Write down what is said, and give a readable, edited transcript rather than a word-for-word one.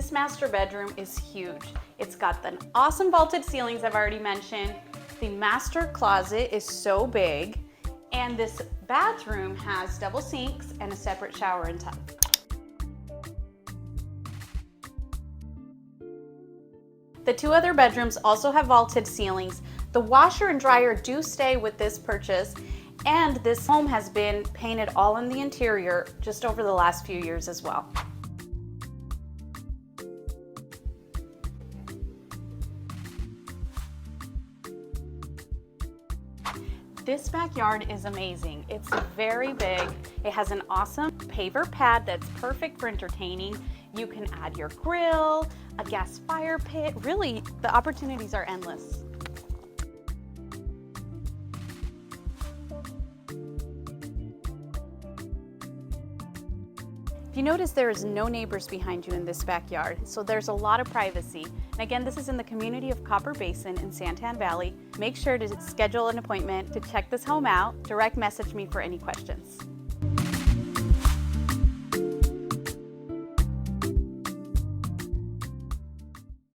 This master bedroom is huge. It's got the awesome vaulted ceilings I've already mentioned. The master closet is so big, and this bathroom has double sinks and a separate shower and tub. The two other bedrooms also have vaulted ceilings. The washer and dryer do stay with this purchase, and this home has been painted all in the interior just over the last few years as well. This backyard is amazing. It's very big. It has an awesome paver pad that's perfect for entertaining. You can add your grill, a gas fire pit. Really, the opportunities are endless. If you notice, there is no neighbors behind you in this backyard, so there's a lot of privacy. And again, this is in the community of Copper Basin in Santan Valley. Make sure to schedule an appointment to check this home out. Direct message me for any questions.